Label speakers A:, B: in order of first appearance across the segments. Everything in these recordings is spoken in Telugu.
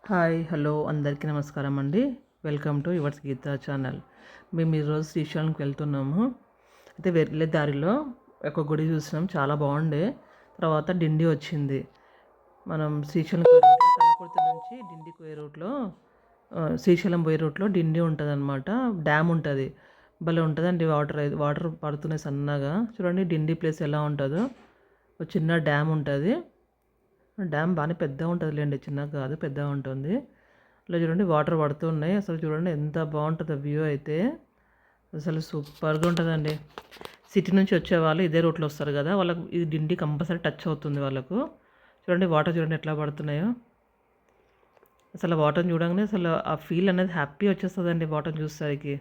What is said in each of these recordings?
A: హాయ్ హలో అందరికీ నమస్కారం అండి. Welcome to yours Geetha channel. మేము ఈరోజు శ్రీశైలంకి వెళ్తున్నాము. అయితే వెళ్ళే దారిలో ఒక గుడి చూసినాం, చాలా బాగుండే. తర్వాత డిండి వచ్చింది. మనం శ్రీశైలం పోయే రూట్లో, కలకుర్తి నుంచి డిండికి పోయే రూట్లో, శ్రీశైలం పోయే రూట్లో డిండి ఉంటుంది అనమాట. డ్యామ్ ఉంటుంది, భలే ఉంటుందండి. వాటర్ పడుతున్నాయి సన్నగా. చూడండి డిండి ప్లేస్ ఎలా ఉంటుందో. ఒక చిన్న డ్యామ్ ఉంటుంది. డ్యామ్ బాగానే పెద్దగా ఉంటుంది లేండి, చిన్నగా కాదు, పెద్దగా ఉంటుంది. ఇలా చూడండి వాటర్ పడుతున్నాయి. అసలు చూడండి ఎంత బాగుంటుందో వ్యూ అయితే. అసలు సూపర్గా ఉంటుందండి. సిటీ నుంచి వచ్చే వాళ్ళు ఇదే రూట్లో వస్తారు కదా, వాళ్ళకు ఇది డిండి కంపల్సరీ టచ్ అవుతుంది వాళ్ళకు. చూడండి వాటర్ చూడండి ఎట్లా పడుతున్నాయో. అసలు వాటర్ చూడంగానే అసలు ఆ ఫీల్ అనేది హ్యాపీ వచ్చేస్తుందండి వాటర్ చూసేసరికి.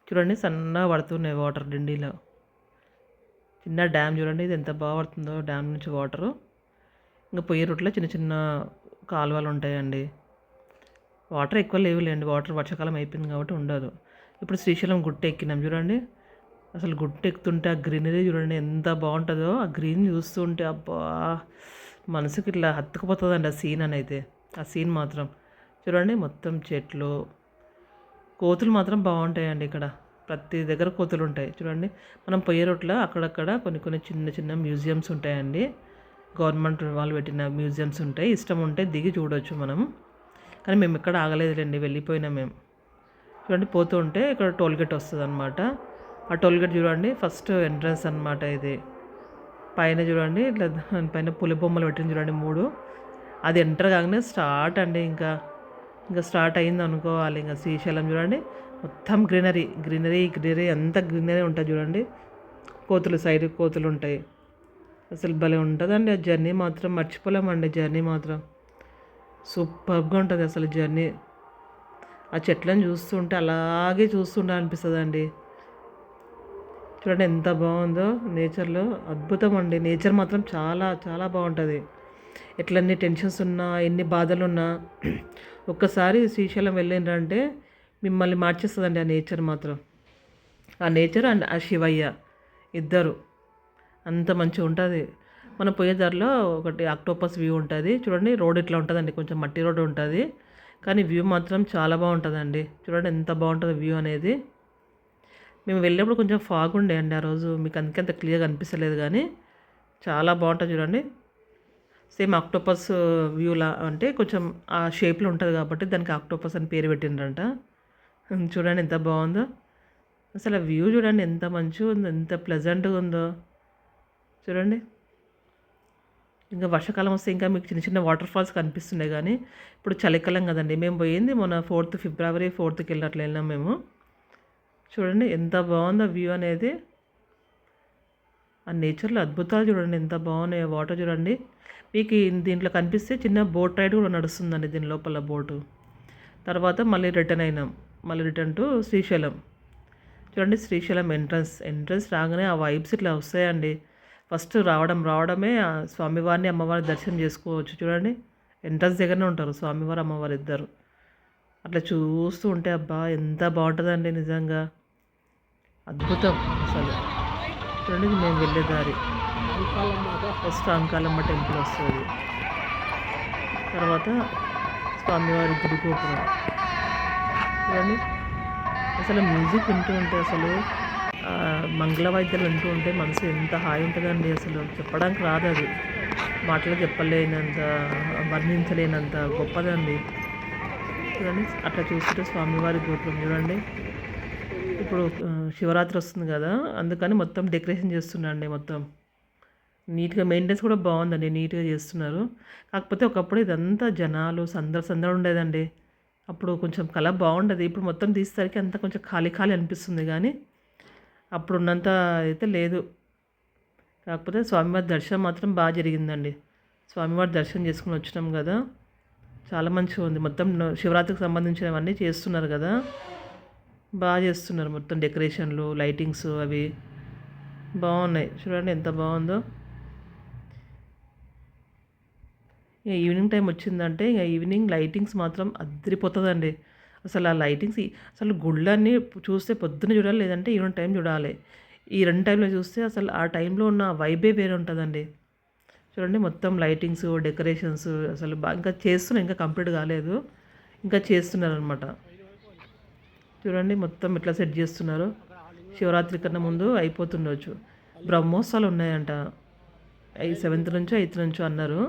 A: చూడండి సన్నగా పడుతున్నాయి వాటర్ డిండిలో. చిన్న డ్యామ్ చూడండి, ఇది ఎంత బాగా పడుతుందో డ్యామ్ నుంచి వాటరు. ఇంకా పోయే రూట్లో చిన్న చిన్న కాలువలు ఉంటాయండి. వాటర్ ఎక్కువ లేవులేండి, వాటర్ వర్షాకాలం అయిపోయింది కాబట్టి ఉండదు. ఇప్పుడు శ్రీశైలం గుట్ట ఎక్కినాం చూడండి. అసలు గుట్ట ఎక్కుతుంటే ఆ గ్రీనరీ చూడండి ఎంత బాగుంటుందో. ఆ గ్రీన్ చూస్తుంటే అబ్బా, మనసుకి ఇట్లా హత్తుకుపోతుందండి ఆ సీన్ అనేది. ఆ సీన్ మాత్రం చూడండి, మొత్తం చెట్లు, కోతులు మాత్రం బాగుంటాయండి ఇక్కడ. ప్రతి దగ్గర కోతులు ఉంటాయి చూడండి. మనం పోయే రూట్లో అక్కడక్కడ కొన్ని కొన్ని చిన్న చిన్న మ్యూజియంస్ ఉంటాయండి. గవర్నమెంట్ వాళ్ళు పెట్టిన మ్యూజియంస్ ఉంటాయి. ఇష్టం ఉంటే దిగి చూడవచ్చు మనం. కానీ మేము ఎక్కడ ఆగలేదులేండి, వెళ్ళిపోయినాం మేము. చూడండి పోతూ ఉంటే ఇక్కడ టోల్గేట్ వస్తుంది అనమాట. ఆ టోల్గేట్ చూడండి ఫస్ట్ ఎంట్రన్స్ అనమాట ఇది. పైన చూడండి ఇట్లా పైన పులి బొమ్మలు పెట్టింది చూడండి 3. అది ఎంటర్ కాగానే స్టార్ట్ అండి. ఇంకా స్టార్ట్ అయింది అనుకోవాలి. ఇంకా శ్రీశైలం చూడండి మొత్తం గ్రీనరీ గ్రీనరీ గ్రీనరీ, అంతా గ్రీనరీ ఉంటుంది చూడండి. కోతులు, సైడ్ కోతులు ఉంటాయి. అసలు భలే ఉంటుందండి ఆ జర్నీ మాత్రం, మర్చిపోలేమండి జర్నీ మాత్రం. సూపర్గా ఉంటుంది అసలు జర్నీ. ఆ చెట్లను చూస్తుంటే అలాగే చూస్తుంటే అనిపిస్తుంది అండి. చూడండి ఎంత బాగుందో నేచర్లో, అద్భుతం అండి. నేచర్ మాత్రం చాలా చాలా బాగుంటుంది. ఎట్లన్నీ టెన్షన్స్ ఉన్నా, ఎన్ని బాధలున్నా ఒక్కసారి శ్రీశైలం వెళ్ళిండ్రంటే మిమ్మల్ని మార్చేస్తుందండి ఆ నేచర్ మాత్రం. ఆ నేచర్ అండ్ ఆ శివయ్య ఇద్దరు అంత మంచిగా ఉంటుంది. మనం పోయే దారిలో ఒకటి ఆక్టోపస్ వ్యూ ఉంటుంది చూడండి. రోడ్ ఇట్లా ఉంటుందండి, కొంచెం మట్టి రోడ్ ఉంటుంది, కానీ వ్యూ మాత్రం చాలా బాగుంటుందండి. చూడండి ఎంత బాగుంటుంది వ్యూ అనేది. మేము వెళ్ళినప్పుడు కొంచెం ఫాగ్ ఉండే అండి ఆ రోజు, మీకు అందుకే అంత క్లియర్గా అనిపిస్తలేదు, కానీ చాలా బాగుంటుంది చూడండి. సేమ్ ఆక్టోపస్ వ్యూలా, అంటే కొంచెం ఆ షేప్లో ఉంటుంది కాబట్టి దానికి ఆక్టోపస్ అని పేరు పెట్టిండ్రంట. చూడండి ఎంత బాగుందో. అసలు వ్యూ చూడండి ఎంత మంచిగా ఉందో, ఎంత ప్లెజెంట్గా ఉందో చూడండి. ఇంకా వర్షాకాలం వస్తే ఇంకా మీకు చిన్న చిన్న వాటర్ ఫాల్స్ కనిపిస్తున్నాయి, కానీ ఇప్పుడు చలికాలం కదండి. మేము పోయింది మొన్న ఫిబ్రవరి 4th వెళ్ళినట్లు వెళ్ళినాం మేము. చూడండి ఎంత బాగుందో వ్యూ అనేది. ఆ నేచర్లో అద్భుతాలు చూడండి ఎంత బాగున్నాయో. వాటర్ చూడండి, మీకు దీంట్లో కనిపిస్తే చిన్న బోట్ రైడ్ కూడా నడుస్తుందండి దీని లోపల బోటు. తర్వాత మళ్ళీ రిటర్న్ టు శ్రీశైలం. చూడండి శ్రీశైలం ఎంట్రన్స్ రాగానే ఆ వైబ్స్ ఇట్లా వస్తాయండి. ఫస్ట్ రావడమే స్వామివారిని అమ్మవారిని దర్శనం చేసుకోవచ్చు. చూడండి ఎంట్రన్స్ దగ్గరనే ఉంటారు స్వామివారు అమ్మవారు ఇద్దరు. అట్లా చూస్తూ ఉంటే అబ్బా ఎంత బాగుంటుందండి నిజంగా, అద్భుతం అసలు. చూడండి ఇది మేము వెళ్ళే దారి. ఫస్ట్ అంకాలమ్మ టెంపుల్ వస్తుంది, తర్వాత స్వామివారి గుడి గోపురం. చూడండి అసలు మ్యూజిక్ వింటూ ఉంటే, అసలు మంగళ వాయిద్యాలు వింటూ ఉంటే మనసు ఎంత హాయి ఉంటుందండి. అసలు చెప్పడానికి రాదు, అది మాటలు చెప్పలేనంత, వర్ణించలేనంత గొప్పదండి. చూడండి అట్లా చూస్తుంటే స్వామివారి గోపురం చూడండి. ఇప్పుడు శివరాత్రి వస్తుంది కదా, అందుకని మొత్తం డెకరేషన్ చేస్తున్నారండి. మొత్తం నీట్గా మెయింటెనెన్స్ కూడా బాగుందండి, నీట్గా చేస్తున్నారు. కాకపోతే ఒకప్పుడు ఇదంతా జనాలు సందడి ఉండేదండి. అప్పుడు కొంచెం కళ బాగుండేది. ఇప్పుడు మొత్తం తీసేసరికి అంతా కొంచెం ఖాళీ ఖాళీ అనిపిస్తుంది, కానీ అప్పుడు ఉన్నంత అయితే లేదు. కాకపోతే స్వామివారి దర్శనం మాత్రం బాగా జరిగిందండి. స్వామివారి దర్శనం చేసుకుని వచ్చినాం కదా, చాలా మంచిగా ఉంది. మొత్తం శివరాత్రికి సంబంధించినవన్నీ చేస్తున్నారు కదా, బాగా చేస్తున్నారు. మొత్తం డెకరేషన్లు, లైటింగ్స్ అవి బాగున్నాయి. చూడండి ఎంత బాగుందో. ఇక ఈవినింగ్ టైం వచ్చిందంటే ఇక ఈవినింగ్ లైటింగ్స్ మాత్రం అదిరిపోతుందండి. అసలు ఆ లైటింగ్స్, అసలు గుళ్ళన్నీ చూస్తే పొద్దున్న చూడాలి, లేదంటే ఈవినింగ్ టైం చూడాలి. ఈ 2 టైంలో చూస్తే అసలు ఆ టైంలో ఉన్న వైబే వేరే ఉంటుందండి. చూడండి మొత్తం లైటింగ్స్, డెకరేషన్స్ అసలు ఇంకా చేస్తున్నారు, ఇంకా కంప్లీట్ కాలేదు, ఇంకా చేస్తున్నారనమాట. చూడండి మొత్తం ఎట్లా సెట్ చేస్తున్నారు. శివరాత్రి కన్నా ముందు అయిపోతుండొచ్చు. బ్రహ్మోత్సవాలు ఉన్నాయంట, 7th నుంచో 8th నుంచో అన్నారు,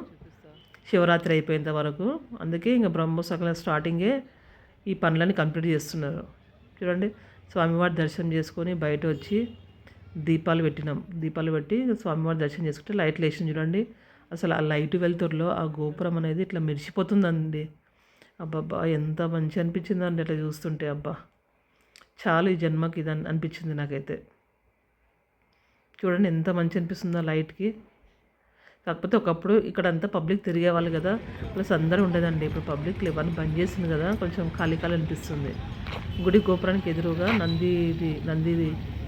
A: శివరాత్రి అయిపోయేంత వరకు. అందుకే ఇంకా బ్రహ్మోత్సవాల స్టార్టింగే ఈ పనులన్నీ కంప్లీట్ చేస్తున్నారు. చూడండి స్వామివారి దర్శనం చేసుకొని బయట వచ్చి దీపాలు పెట్టినాం. దీపాలు పెట్టి స్వామివారి దర్శనం చేసుకుంటే లైట్లు వేసింది చూడండి. అసలు ఆ లైట్ వెలుతురులో ఆ గోపురం అనేది ఇట్లా మెరిసిపోతుందండి. అబ్బబ్బా ఎంత మంచి అనిపించిందండి అట్లా చూస్తుంటే. అబ్బా చాలు ఈ జన్మకి ఇది అనిపించింది నాకైతే. చూడండి ఎంత మంచి అనిపిస్తుందో లైట్కి. కాకపోతే ఒకప్పుడు ఇక్కడ అంతా పబ్లిక్ తిరిగేవాళ్ళు కదా, ప్లస్ అందరూ ఉండేదండి. ఇప్పుడు పబ్లిక్ ఇవన్నీ బంద్ చేసింది కదా, కొంచెం ఖాళీ ఖాళీ అనిపిస్తుంది. గుడి గోపురానికి ఎదురుగా నంది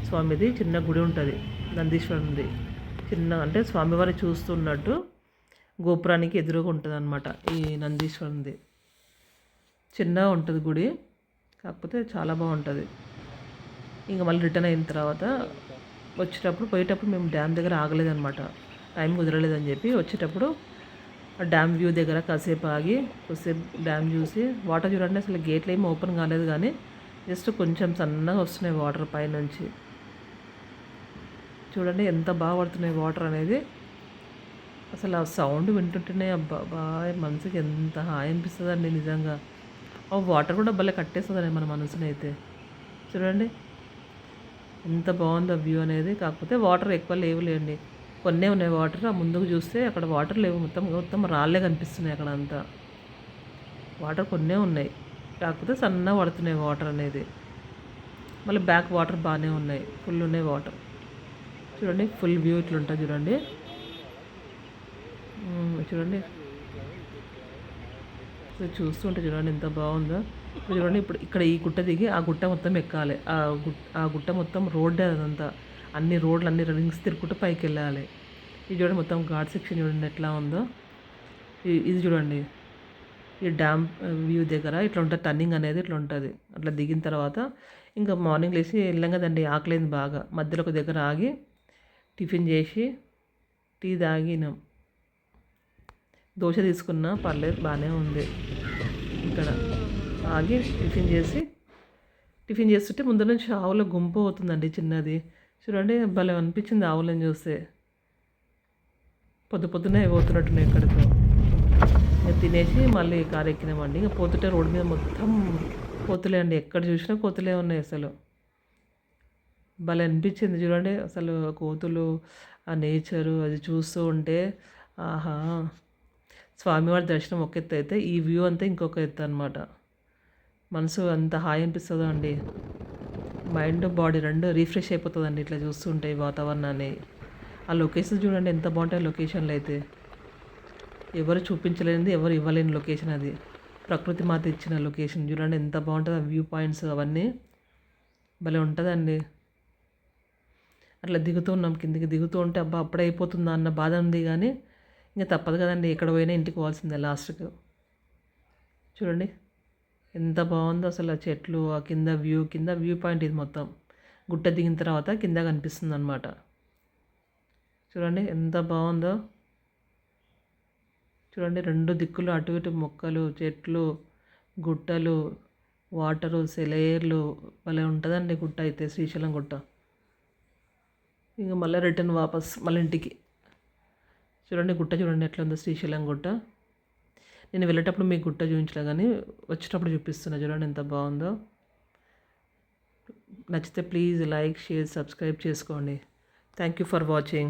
A: స్వామిది చిన్న గుడి ఉంటుంది, నందీశ్వరునిది చిన్న, అంటే స్వామివారిని చూస్తున్నట్టు గోపురానికి ఎదురుగా ఉంటుంది అనమాట. ఈ నందీశ్వరునిది చిన్నగా ఉంటుంది గుడి, కాకపోతే చాలా బాగుంటుంది. ఇంకా మళ్ళీ రిటర్న్ అయిన తర్వాత పోయేటప్పుడు మేము డ్యామ్ దగ్గర ఆగలేదన్నమాట, టైం కుదరలేదని చెప్పి. వచ్చేటప్పుడు డ్యామ్ వ్యూ దగ్గర కాసేపు ఆగి కొద్దిసేపు డ్యామ్ చూసి, వాటర్ చూడండి అసలు గేట్లు ఏమి ఓపెన్ కాలేదు కానీ జస్ట్ కొంచెం సన్నగా వస్తున్నాయి వాటర్ పైనుంచి. చూడండి ఎంత బాగా పడుతున్నాయి వాటర్ అనేది. అసలు ఆ సౌండ్ వింటుంటేనే అబ్బా బాగా మనసుకి ఎంత హాయి అనిపిస్తుందండి నిజంగా. ఆ వాటర్ కూడా భలే కట్టేస్తుందండి మన మనసుని అయితే. చూడండి ఎంత బాగుందో వ్యూ అనేది. కాకపోతే వాటర్ ఎక్కువ లేవులేండి, కొన్నే ఉన్నాయి వాటర్. ఆ ముందుకు చూస్తే అక్కడ వాటర్ లేవు, మొత్తం రాళ్ళే కనిపిస్తున్నాయి అక్కడ అంతా. వాటర్ కొన్నే ఉన్నాయి, కాకపోతే సన్నగా పడుతున్నాయి వాటర్ అనేది. మళ్ళీ బ్యాక్ వాటర్ బాగానే ఉన్నాయి, ఫుల్ ఉన్నాయి వాటర్. చూడండి ఫుల్ వ్యూ ఇట్లుంటుంది చూడండి. చూడండి చూస్తుంటే చూడండి ఎంత బాగుందో. ఇప్పుడు చూడండి, ఇప్పుడు ఇక్కడ ఈ గుట్ట దిగి ఆ గుట్ట మొత్తం ఎక్కాలి. ఆ గుట్ట మొత్తం రోడ్డే అదంతా, అన్ని రోడ్లు అన్ని రింగ్స్ తిరుగుకుంటూ పైకి వెళ్ళాలి. ఇది చూడండి మొత్తం ఘాట్ సెక్షన్ చూడండి ఎట్లా ఉందో. ఇది చూడండి ఈ డ్యామ్ వ్యూ దగ్గర ఇట్లా ఉంటుంది, టర్నింగ్ అనేది ఇట్లా ఉంటుంది. అట్లా దిగిన తర్వాత ఇంకా మార్నింగ్ లేచి వెళ్ళాం కదండి, ఆకలేంది బాగా. మధ్యలో ఒక దగ్గర ఆగి టిఫిన్ చేసి టీ తాగినాం. దోశ తీసుకున్నా పర్లేదు బాగానే ఉంది. ఇక్కడ ఆగి టిఫిన్ చేస్తుంటే ముందు నుంచి ఆవుల గుంపు అవుతుందండి చిన్నది. చూడండి భలే అనిపించింది ఆవులను చూస్తే. పొద్దున్నే పోతున్నట్టున్నాయి ఎక్కడికో. తినేసి మళ్ళీ కారు ఎక్కినామండి. ఇంకా పోతుంటే రోడ్డు మీద మొత్తం కోతులే అండి, ఎక్కడ చూసినా కోతులే ఉన్నాయి అసలు. భలే అనిపించింది చూడండి అసలు కోతులు, ఆ నేచరు అది చూస్తూ ఉంటే ఆహా. స్వామివారి దర్శనం ఒక ఎత్తు అయితే ఈ వ్యూ అంతా ఇంకొక ఎత్తు అనమాట. మనసు అంత హాయి అనిపిస్తుందో అండి, మైండ్ బాడీ రెండు రీఫ్రెష్ అయిపోతుందండి ఇట్లా చూస్తుంటే వాతావరణాన్ని. ఆ లొకేషన్ చూడండి ఎంత బాగుంటాయి లొకేషన్లు అయితే. ఎవరు చూపించలేనిది ఎవరు ఇవ్వలేని లొకేషన్ అది. ప్రకృతి మాత ఇచ్చిన లొకేషన్ చూడండి ఎంత బాగుంటుంది. ఆ వ్యూ పాయింట్స్ అవన్నీ భలే ఉంటుందండి. అట్లా కిందికి దిగుతూ ఉంటే అబ్బా అప్పుడే అయిపోతుందా అన్న బాధ ఉంది, కానీ ఇంకా తప్పదు కదండి, ఎక్కడ పోయినా ఇంటికి పోవాల్సిందే లాస్ట్కి. చూడండి ఎంత బాగుందో అసలు. ఆ చెట్లు, ఆ కింద వ్యూ పాయింట్ ఇది మొత్తం. గుట్ట దిగిన తర్వాత కింద కనిపిస్తుంది అనమాట. చూడండి ఎంత బాగుందో. చూడండి రెండు దిక్కులు అటు ఇటు మొక్కలు, చెట్లు, గుట్టలు, వాటరు, సెలయేర్లు భలే ఉంటుందండి గుట్ట అయితే, శ్రీశైలం గుట్ట. ఇంకా మళ్ళీ రిటర్న్ వాపస్ మళ్ళీ ఇంటికి. చూడండి గుట్ట చూడండి ఎట్లా ఉందో శ్రీశైలం గుట్ట. నేను వెళ్ళేటప్పుడు మీకు గుట్ట చూపించలే కానీ వచ్చేటప్పుడు చూపిస్తున్నా. చూడండి ఎంత బాగుందో. నచ్చితే ప్లీజ్ లైక్, షేర్, సబ్స్క్రైబ్ చేసుకోండి. Thank you for watching.